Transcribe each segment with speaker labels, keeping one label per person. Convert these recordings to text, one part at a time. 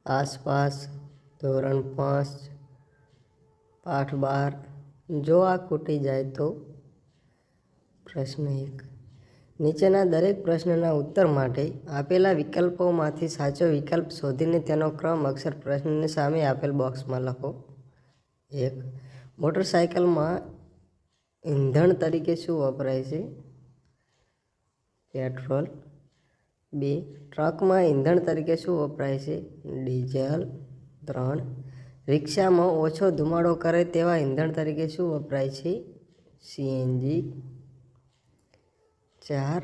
Speaker 1: આસપાસ, ધોરણ 5, પાઠ 12। જો આ ખૂટી જાય તો? પ્રશ્ન 1। નીચેના દરેક પ્રશ્નના ઉત્તર માટે આપેલા વિકલ્પોમાંથી સાચો વિકલ્પ શોધીને તેનો ક્રમ અક્ષર પ્રશ્નની સામે આપેલ બોક્સમાં લખો। 1. મોટરસાયકલમાં ઈંધણ તરીકે શું વપરાય છે? પેટ્રોલ। 2. ટ્રકમાં ઈંધણ તરીકે શું વપરાય છે? ડીઝલ। 3. રિક્ષામાં ઓછો ધુમાડો કરે તેવા ઈંધણ તરીકે શું વપરાય છે? સીએનજી। 4.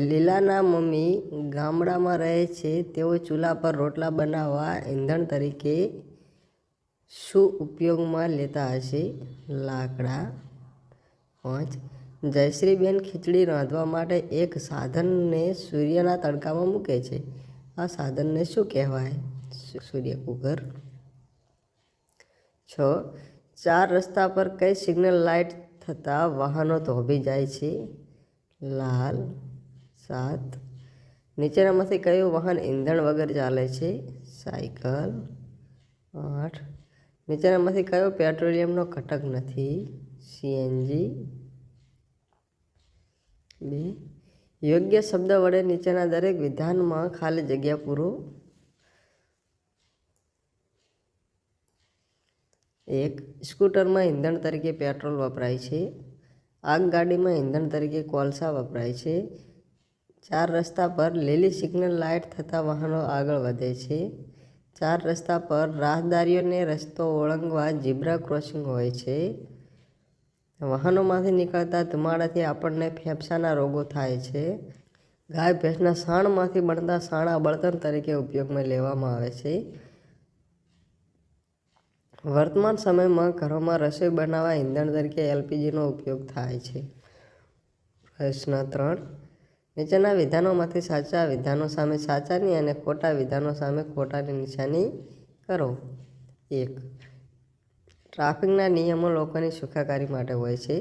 Speaker 1: લીલાના મમ્મી ગામડામાં રહે છે, તેઓ ચૂલા પર રોટલા બનાવવા ઈંધણ તરીકે શું ઉપયોગમાં લેતા હશે? લાકડા। 5. જયશ્રીબેન ખીચડી રાંધવા માટે એક સાધનને સૂર્યના તડકામાં મૂકે છે, આ સાધનને શું કહેવાય? સૂર્યકુકર। 6. 4 રસ્તા પર કઈ સિગ્નલ લાઇટ થતાં વાહનો થોભી જાય છે? લાલ। 7. નીચેનામાંથી કયું વાહન ઈંધણ વગર ચાલે છે? સાયકલ। 8. નીચેનામાંથી કયો પેટ્રોલિયમનો ઘટક નથી? સીએનજી। 2. યોગ્ય શબ્દ વડે નીચેના દરેક વિધાનમાં ખાલી જગ્યા પૂરો। 1. સ્કૂટરમાં ઈંધણ તરીકે પેટ્રોલ વપરાય છે। આગગાડીમાં ઈંધણ તરીકે કોલસા વપરાય છે। 4 રસ્તા પર લીલી સિગ્નલ લાઇટ થતાં વાહનો આગળ વધે છે। 4 રસ્તા પર રાહદારીઓને રસ્તો ઓળંગવા ઝીબ્રા ક્રોસિંગ હોય છે। વાહનોમાંથી નીકળતા ધુમાડાથી આપણને ફેફસાના રોગો થાય છે। ગાય ભેંસના સાણમાંથી બનતા સાણા બળતણ તરીકે ઉપયોગમાં લેવામાં આવે છે। વર્તમાન સમયમાં ઘરોમાં રસોઈ બનાવવા ઈંધણ તરીકે એલપીજીનો ઉપયોગ થાય છે। પ્રશ્ન 3। નીચેના વિધાનોમાંથી સાચા વિધાનો સામે સાચાની અને ખોટા વિધાનો સામે ખોટાની નિશાની કરો। 1. ટ્રાફિકના નિયમો લોકોની સુખાકારી માટે હોય છે,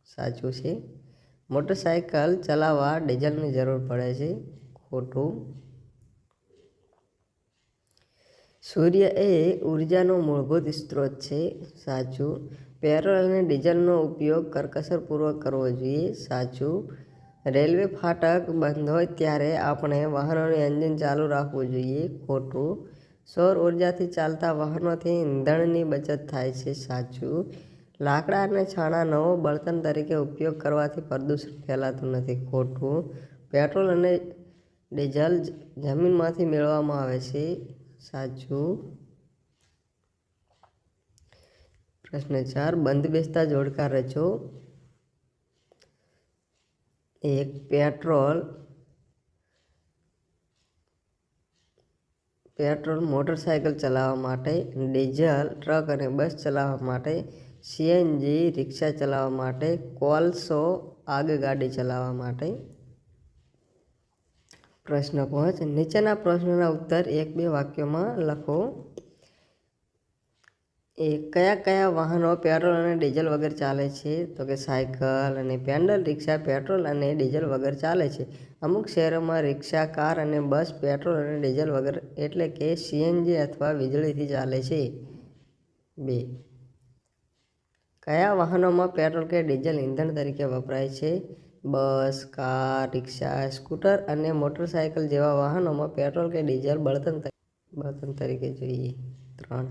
Speaker 1: સાચું છે। મોટરસાયકલ ચલાવવા ડીઝલની જરૂર પડે છે, ખોટું। સૂર્ય એ ઉર્જાનો મૂળભૂત સ્ત્રોત છે, સાચું। પેટ્રોલ અને ડીઝલનો ઉપયોગ કરકસરપૂર્વક કરવો જોઈએ, સાચું। રેલવે ફાટક બંધ હોય ત્યારે આપણે વાહનોનું એન્જિન ચાલુ રાખવું જોઈએ, ખોટું। સૌર ઉર્જાથી ચાલતા વાહનોથી ઈંધણની બચત થાય છે, સાચું। લાકડા અને છાણાનો બળતણ તરીકે ઉપયોગ કરવાથી પ્રદૂષણ ફેલાતું નથી, ખોટું। પેટ્રોલ અને ડીઝલ જમીનમાંથી મેળવવામાં આવે છે, સાચું। પ્રશ્ન 4। બંધ બેસતા જોડકા રચો। 1. પેટ્રોલ મોટરસાયકલ ચલાવવા માટે, ડીઝલ ટ્રક અને બસ ચલાવવા માટે, સીએનજી રિક્ષા ચલાવવા માટે, કોલસો આગગાડી ચલાવવા માટે। પ્રશ્ન 5। નીચેના પ્રશ્નોના ઉત્તર 1-2 વાક્યોમાં લખો। 1. કયા કયા વાહનો પેટ્રોલ અને ડીઝલ વગર ચાલે છે? તો કે સાયકલ અને પેડલ રિક્ષા પેટ્રોલ અને ડીઝલ વગર ચાલે છે। અમુક શહેરોમાં રિક્ષા, કાર અને બસ પેટ્રોલ અને ડીઝલ વગર એટલે કે સીએનજી અથવા વીજળીથી ચાલે છે। 2. કયા વાહનોમાં પેટ્રોલ કે ડીઝલ ઈંધણ તરીકે વપરાય છે? બસ, કાર, રિક્ષા, સ્કૂટર અને મોટરસાયકલ જેવા વાહનોમાં પેટ્રોલ કે ડીઝલ બળતણ તરીકે જોઈએ। 3.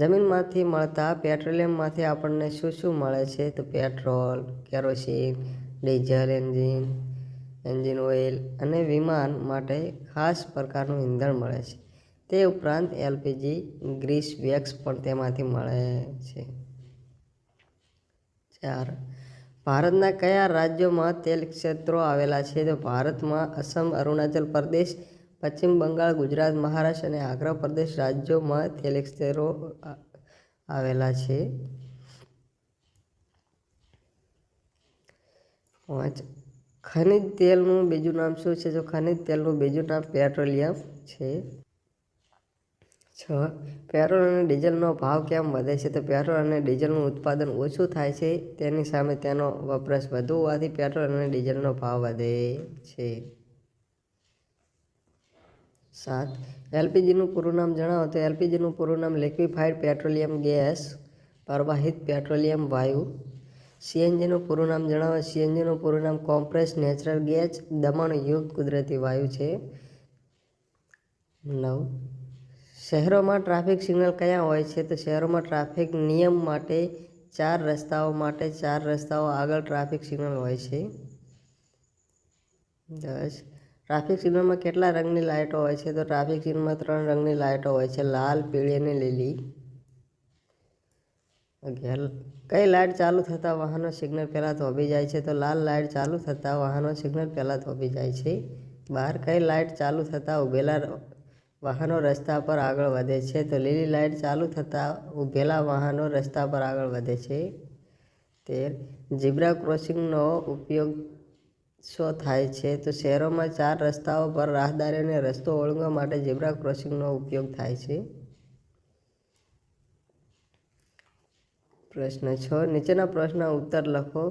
Speaker 1: જમીનમાંથી મળતા પેટ્રોલિયમમાંથી આપણને શું શું મળે છે? તો petrol, kerosene, diesel engine oil અને વિમાન માટે ખાસ પ્રકારનું ઈંધણ મળે છે। તે ઉપરાંત એલપીજી ગ્રીસ વેક્સ પણ તેમાંથી મળે છે। 4. ભારતના કયા રાજ્યોમાં તેલ ક્ષેત્રો આવેલા છે? તો ભારતમાં અસમ, અરુણાચલ પ્રદેશ, પશ્ચિમ બંગાળ, ગુજરાત, મહારાષ્ટ્ર અને આંધ્ર પ્રદેશ રાજ્યોમાં તેલ ક્ષેત્રો આવેલા છે। 5. ખનિજ તેલનું બીજું નામ શું છે? તો ખનિજ તેલનું બીજું નામ પેટ્રોલિયમ છે। 6. પેટ્રોલ અને ડીઝલનો ભાવ કેમ વધે છે? તો પેટ્રોલ અને ડીઝલનું ઉત્પાદન ઓછું થાય છે, તેની સામે તેનો વપરાશ વધુ હોવાથી પેટ્રોલ અને ડીઝલનો ભાવ વધે છે। 7. એલપીજીનું પૂરું નામ જણાવો. તો એલપીજીનું પૂરું નામ લિક્વિફાઈડ પેટ્રોલિયમ ગેસ, પ્રવાહિત પેટ્રોલિયમ વાયુ. સીએનજીનું પૂરું નામ જણાવો. સીએનજીનું પૂરું નામ કોમ્પ્રેસ નેચરલ ગેસ, દમણયુક્ત કુદરતી વાયુ છે. 9. શહેરોમાં ટ્રાફિક સિગ્નલ કયા હોય છે? તો શહેરોમાં ટ્રાફિક નિયમ માટે 4 રસ્તાઓ માટે 4 રસ્તાઓ આગળ ટ્રાફિક સિગ્નલ હોય છે. 10. ટ્રાફિક સિગ્નલમાં કેટલા રંગની લાઇટો હોય છે? તો ટ્રાફિક સિગ્નલમાં 3 રંગની લાઇટો હોય છે, લાલ, પીળી અને લીલી. 11. કઈ લાઇટ ચાલુ થતાં વાહનો સિગ્નલ પહેલાં થોભી જાય છે? તો લાલ લાઇટ ચાલુ થતાં વાહનો સિગ્નલ પહેલાં થોભી જાય છે. 12. કઈ લાઇટ ચાલુ થતાં ઊભેલા વાહનો રસ્તા પર આગળ વધે છે? તો લીલી લાઇટ ચાલુ થતાં ઊભેલા વાહનો રસ્તા પર આગળ વધે છે. 13. ઝીબ્રા ક્રોસિંગનો ઉપયોગ શું થાય છે? તો શહેરોમાં 4 રસ્તાઓ પર રાહદારીઓને રસ્તો ઓળંગવા માટે ઝીબ્રા ક્રોસિંગનો ઉપયોગ થાય છે. પ્રશ્ન 6. નીચેના પ્રશ્નના ઉત્તર લખો.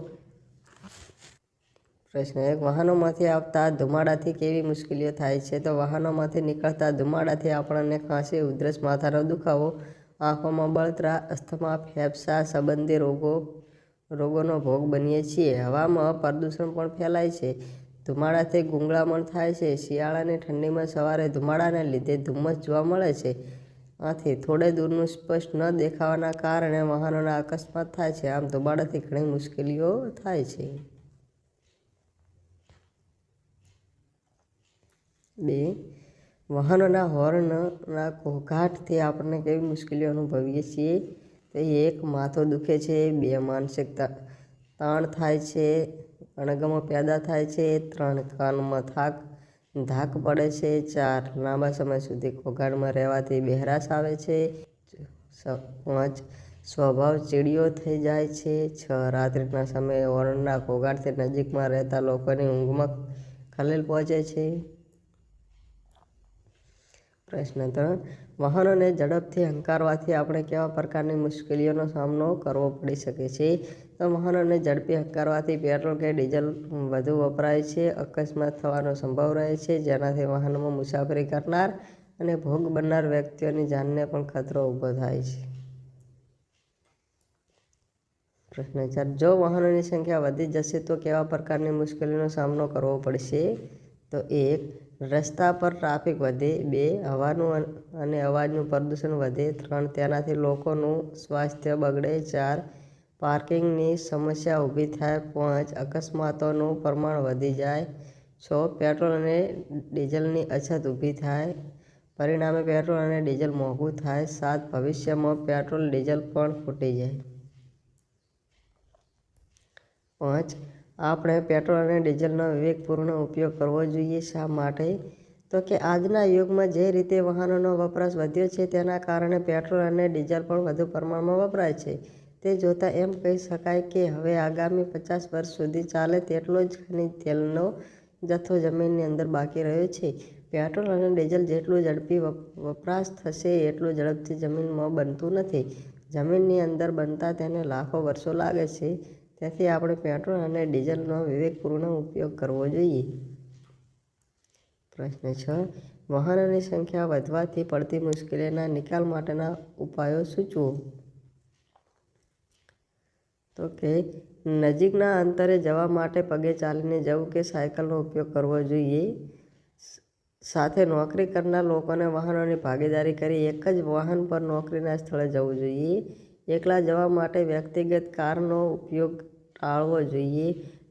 Speaker 1: પ્રશ્ન 1. વાહનોમાંથી આવતા ધુમાડાથી કેવી મુશ્કેલીઓ થાય છે? તો વાહનોમાંથી નીકળતા ધુમાડાથી આપણને ખાંસી, ઉધરસ, માથાનો દુખાવો, આંખોમાં બળતરા, અસ્થમા, ફેફસા સંબંધી રોગોનો ભોગ બનીએ છીએ. હવામાં પ્રદૂષણ પણ ફેલાય છે. ધુમાડાથી ગૂંગળામણ થાય છે. શિયાળાની ઠંડીમાં સવારે ધુમાડાને લીધે ધુમ્મસ જોવા મળે છે. આથી થોડે દૂરનું સ્પષ્ટ ન દેખાવાના કારણે વાહનોના અકસ્માત થાય છે. આમ ધુમાડાથી ઘણી મુશ્કેલીઓ થાય છે. 2. વાહનોના હોર્નના ઘોંઘાટથી આપણને કેવી મુશ્કેલીઓ અનુભવીએ છીએ? તો 1. માથું દુખે છે. 2. માનસિક તાણ થાય છે, અણગમો પેદા થાય છે. 3. કાનમાં ધાક પડે છે. 4. લાંબા સમય સુધી ઘોંઘાટમાં રહેવાથી બહેરાશ આવે છે. 5. સ્વભાવ ચીડિયો થઈ જાય છે. 6. રાત્રિના સમયે હોર્નના ઘોંઘાટથી નજીકમાં રહેતા લોકોની ઊંઘમાં ખલેલ પહોંચે છે. પ્રશ્ન 3. વાહનોને ઝડપથી હંકારવાથી આપણે કેવા પ્રકારની મુશ્કેલીઓનો સામનો કરવો પડી શકે છે? તો વાહનોને ઝડપી હંકારવાથી પેટ્રોલ કે ડીઝલ વધુ વપરાય છે, અકસ્માત થવાનો સંભવ રહે છે, જેનાથી વાહનમાં મુસાફરી કરનાર અને ભોગ બનનાર વ્યક્તિઓની જાનને પણ ખતરો ઊભો થાય છે. પ્રશ્ન 4. જો વાહનોની સંખ્યા વધી જશે તો કેવા પ્રકારની મુશ્કેલીનો સામનો કરવો પડશે? તો 1. રસ્તા પર ટ્રાફિક વધે. 2. હવાનું અને અવાજનું પ્રદૂષણ વધે. 3. તેનાથી લોકોનું સ્વાસ્થ્ય બગડે. 4. પાર્કિંગની સમસ્યા ઊભી થાય. 5. અકસ્માતોનું પ્રમાણ વધી જાય. 6. પેટ્રોલ અને ડીઝલની અછત ઊભી થાય. પરિણામે પેટ્રોલ અને ડીઝલ મોંઘું થાય. 7. ભવિષ્યમાં પેટ્રોલ ડીઝલ પણ ખૂટી જાય. 5. આપણે પેટ્રોલ અને ડીઝલનો વિવેકપૂર્ણ ઉપયોગ કરવો જોઈએ. શા માટે? તો કે આજના યુગમાં જે રીતે વાહનોનો વપરાશ વધ્યો છે તેના કારણે પેટ્રોલ અને ડીઝલ પણ વધુ પ્રમાણમાં વપરાય છે. તે જોતાં એમ કહી શકાય કે હવે આગામી 50 વર્ષ સુધી ચાલે તેટલો જ ખનિજ તેલનો જથ્થો જમીનની અંદર બાકી રહ્યો છે. પેટ્રોલ અને ડીઝલ જેટલું ઝડપી વપરાશ થશે એટલું ઝડપથી જમીનમાં બનતું નથી. જમીનની અંદર બનતા તેને લાખો વર્ષો લાગે છે. તેથી આપણે પેટ્રોલ અને ડીઝલનો વિવેકપૂર્ણ ઉપયોગ કરવો જોઈએ. પ્રશ્ન 6. વાહનોની સંખ્યા વધવાથી પડતી મુશ્કેલીના નિકાલ માટેના ઉપાયો સૂચવો. તો કે નજીકના અંતરે જવા માટે પગે ચાલીને જવું કે સાયકલનો ઉપયોગ કરવો જોઈએ. સાથે નોકરી કરનાર લોકોને વાહનોની ભાગીદારી કરી એક જ વાહન પર નોકરીના સ્થળે જવું જોઈએ. એકલા જવા માટે વ્યક્તિગત કારનો ઉપયોગ ટાળવો જોઈએ.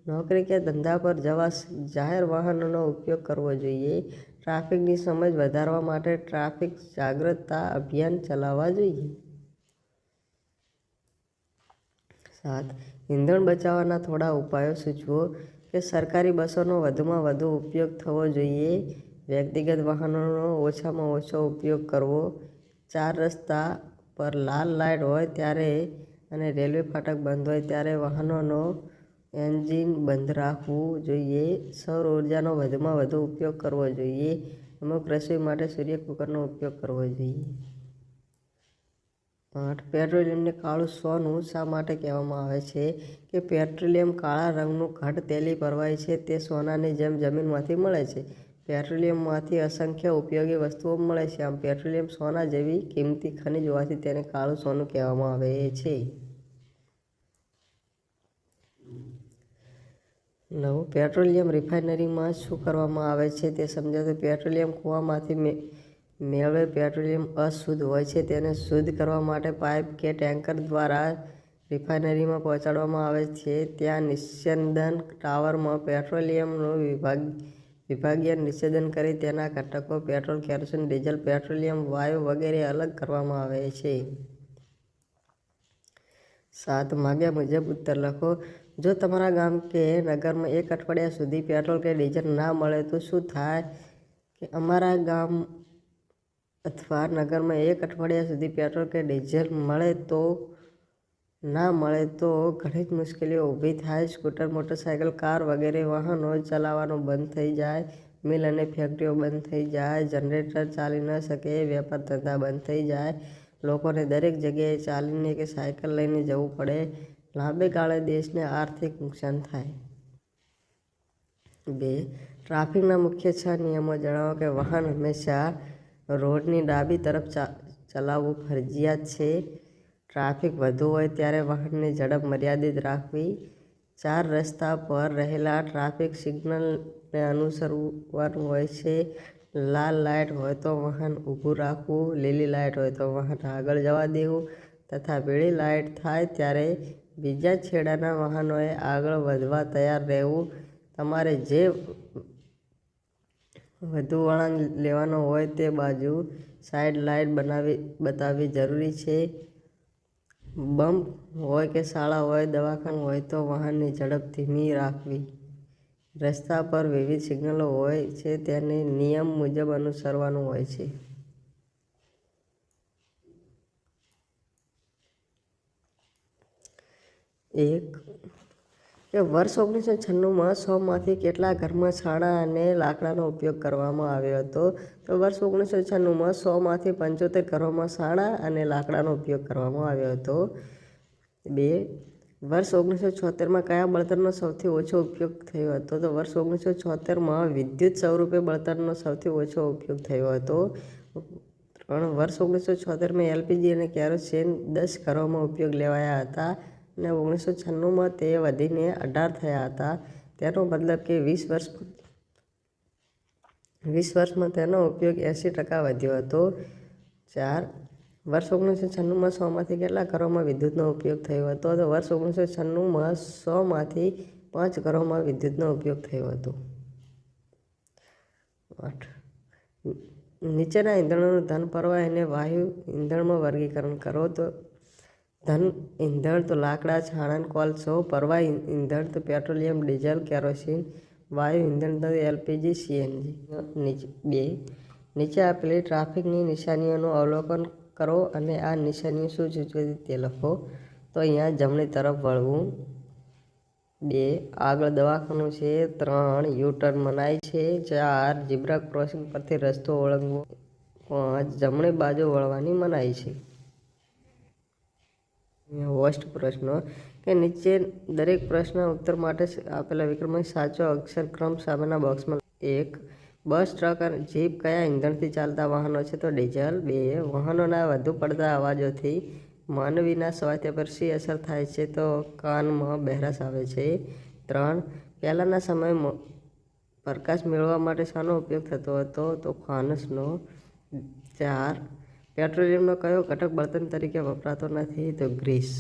Speaker 1: નોકરી કે ધંધા પર જવા જાહેર વાહનોનો ઉપયોગ કરવો જોઈએ. ટ્રાફિકની સમજ વધારવા માટે ટ્રાફિક જાગૃતતા અભિયાન ચલાવવા જોઈએ. 7. ઈંધણ બચાવવાના થોડા ઉપાયો સૂચવો. કે સરકારી બસોનો વધુમાં વધુ ઉપયોગ થવો જોઈએ. વ્યક્તિગત વાહનોનો ઓછામાં ઓછો ઉપયોગ કરવો. 4 રસ્તા પર લાલ લાઇટ હોય ત્યારે અને રેલવે ફાટક બંધ હોય ત્યારે વાહનોનો એન્જિન બંધ રાખવું જોઈએ. સૌર ઉર્જાનો વધુમાં વધુ ઉપયોગ કરવો જોઈએ. અમુક રસોઈ માટે સૂર્ય કુકરનો ઉપયોગ કરવો જોઈએ. 8. પેટ્રોલિયમને કાળું સોનું શા માટે કહેવામાં આવે છે? કે પેટ્રોલિયમ કાળા રંગનું ઘટ્ટ તેલી પ્રવાહી છે. તે સોનાની જેમ જમીનમાંથી મળે છે. પેટ્રોલિયમમાંથી અસંખ્ય ઉપયોગી વસ્તુઓ મળે છે. આમ પેટ્રોલિયમ સોના જેવી કિંમતી ખનિજ હોવાથી તેને કાળું સોનું કહેવામાં આવે છે. 9. પેટ્રોલિયમ રિફાઇનરીમાં શું કરવામાં આવે છે તે સમજાવો. પેટ્રોલિયમ કૂવામાંથી મેળવેલ પેટ્રોલિયમ અશુદ્ધ હોય છે. તેને શુદ્ધ કરવા માટે પાઇપ કે ટેન્કર દ્વારા રિફાઇનરીમાં પહોંચાડવામાં આવે છે. ત્યાં નિસ્યંદન ટાવરમાં પેટ્રોલિયમનું વિભાગીય નિસ્યંદન કરી તેના ઘટકો પેટ્રોલ, કેરોસીન, ડીઝલ, પેટ્રોલિયમ વાયુ વગેરે અલગ કરવામાં આવે છે. 7. માગ્યા મુજબ ઉત્તર લખો. જો તમારા ગામ કે નગરમાં એક અઠવાડિયા સુધી પેટ્રોલ કે ડીઝલ ના મળે તો શું થાય? કે અમારા ગામ અથવા નગરમાં એક અઠવાડિયા સુધી પેટ્રોલ કે ડીઝલ ના મળે તો ઘણી જ મુશ્કેલીઓ ઊભી થાય. સ્કૂટર, મોટરસાઇકલ, કાર વગેરે વાહનો ચલાવવાનું બંધ થઈ જાય. મિલ અને ફેક્ટરીઓ બંધ થઈ જાય. જનરેટર ચાલી ન શકે. વેપાર ધંધા બંધ થઈ જાય. લોકોને દરેક જગ્યાએ ચાલીને કે સાયકલ લઈને જવું પડે. લાંબે ગાળે દેશને આર્થિક નુકસાન થાય. 2. ટ્રાફિકના મુખ્ય 6 નિયમો જણાવો. કે વાહન હંમેશા રોડની ડાબી તરફ ચલાવવું ફરજિયાત છે. ટ્રાફિક વધુ હોય ત્યારે વાહનની ઝડપ મર્યાદિત રાખવી. 4. રસ્તા પર રહેલા ટ્રાફિક સિગ્નલને અનુસરવાનું હોય છે. લાલ લાઇટ હોય તો વાહન ઊભું રાખવું. લીલી લાઇટ હોય તો વાહન આગળ જવા દેવું તથા પીળી લાઇટ થાય ત્યારે બીજા છેડાના વાહનોએ આગળ વધવા તૈયાર રહેવું. તમારે જે વધુ વળાંક લેવાનો હોય તે બાજુ સાઇડ લાઇટ બતાવવી જરૂરી છે. બમ્પ હોય કે શાળા હોય, દવાખાનું હોય તો વાહનની ઝડપ ધીમી રાખવી. રસ્તા પર વિવિધ સિગ્નલો હોય છે તેને નિયમ મુજબ અનુસરવાનું હોય છે. 1. કે વર્ષ 1996માં 100માંથી કેટલા ઘરમાં છાણા અને લાકડાનો ઉપયોગ કરવામાં આવ્યો હતો? તો વર્ષ 1996માં 100માંથી 75 ઘરોમાં છાણા અને લાકડાનો ઉપયોગ કરવામાં આવ્યો હતો. 2. વર્ષ 1976માં કયા બળતણનો સૌથી ઓછો ઉપયોગ થયો હતો? તો વર્ષ 1976માં વિદ્યુત સ્વરૂપે બળતણનો સૌથી ઓછો ઉપયોગ થયો હતો. 3. વર્ષ 1976માં એલપીજી અને કેરોસીન 10 ઘરોમાં ઉપયોગ લેવાયા હતા અને 1996માં તે વધીને 18 થયા હતા. તેનો મતલબ કે 20 વર્ષમાં તેનો ઉપયોગ 80% વધ્યો હતો. 4. વર્ષ 1996માં 100માંથી કેટલા ઘરોમાં વિદ્યુતનો ઉપયોગ થયો હતો? તો વર્ષ 1996માં 100માંથી 5 ઘરોમાં વિદ્યુતનો ઉપયોગ થયો હતો. 8. નીચેના ઇંધણોનું ધન પ્રવાહી અને વાયુ ઇંધણમાં વર્ગીકરણ કરો. તો ધન ઇંધણ તો લાકડા, છાણા, કોલસો. પ્રવાહી ઇંધણ તો પેટ્રોલિયમ, ડીઝલ, કેરોસીન. વાયુ ઇંધણ તો એલપીજી, સીએનજી. 2. નીચે આપેલી ટ્રાફિકની નિશાનીઓનું અવલોકન કરો અને આ નિશાનીઓ શું સૂચવે છે તે લખો. તો અહીંયા જમણી તરફ વળવું. 2. આગળ દવાખાનું છે. 3. યુ-ટર્ન મનાય છે. 4. ઝીબ્રા ક્રોસિંગ પરથી રસ્તો ઓળંગવો. 5. જમણી બાજુ વળવાની મનાઈ છે. હોસ્ટ પ્રશ્નો. કે નીચે દરેક પ્રશ્નના ઉત્તર માટે આપેલા વિકલ્પમાં સાચો અક્ષરક્રમ સામેના બોક્સમાં. 1. બસ, ટ્રક અને જીપ કયા ઇંધણથી ચાલતા વાહનો છે? તો ડીઝલ. 2. વાહનોના વધુ પડતા અવાજોથી માનવીના સ્વાસ્થ્ય પર શી અસર થાય છે? તો કાનમાં બહેરાશ આવે છે. 3. પહેલાંના સમયમાં પ્રકાશ મેળવવા માટે શાનો ઉપયોગ થતો હતો? તો ફાનસનો. 4. પેટ્રોલિયમનો કયો ઘટક બળતણ તરીકે વપરાતો નથી? તો ગ્રીસ.